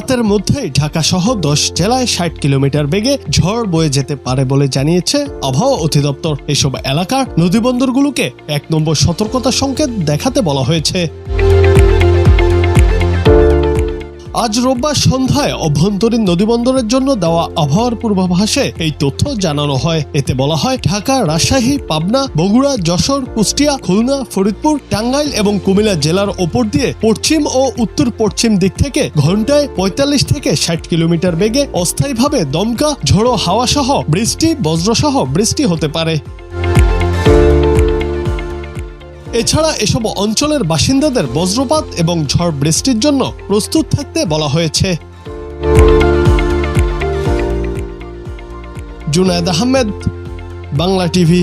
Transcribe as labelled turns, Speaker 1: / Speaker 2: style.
Speaker 1: রাতের মধ্যেই ঢাকা সহ 10 জেলায় 60 কিলোমিটার বেগে ঝড় বয়ে যেতে পারে বলে জানিয়েছে আবহাওয়া অধিদপ্তর। এসব এলাকার নদীবন্দরগুলোকে 1 নম্বর সতর্কতা সংকেত দেখাতে বলা হয়েছে। আজ রোববার সন্ধ্যায় অভ্যন্তরীণ নদীবন্দরের জন্য দেওয়া আবহাওয়ার পূর্বাভাসে এই তথ্য জানানো হয়। এতে বলা হয়, ঢাকা, রাজশাহী, পাবনা, বগুড়া, যশোর, কুষ্টিয়া, খুলনা, ফরিদপুর, টাঙ্গাইল এবং কুমিল্লা জেলার ওপর দিয়ে পশ্চিম ও উত্তর পশ্চিম দিক থেকে ঘন্টায় 45 থেকে 60 কিলোমিটার বেগে অস্থায়ীভাবে দমকা ঝোড়ো হাওয়া সহ বৃষ্টি, বজ্রসহ বৃষ্টি হতে পারে। এছাড়া এসব অঞ্চলের বাসিন্দাদের বজ্রপাত এবং ঝড় বৃষ্টির জন্য প্রস্তুত থাকতে বলা হয়েছে। জুনায়েদ আহমেদ, বাংলা টিভি।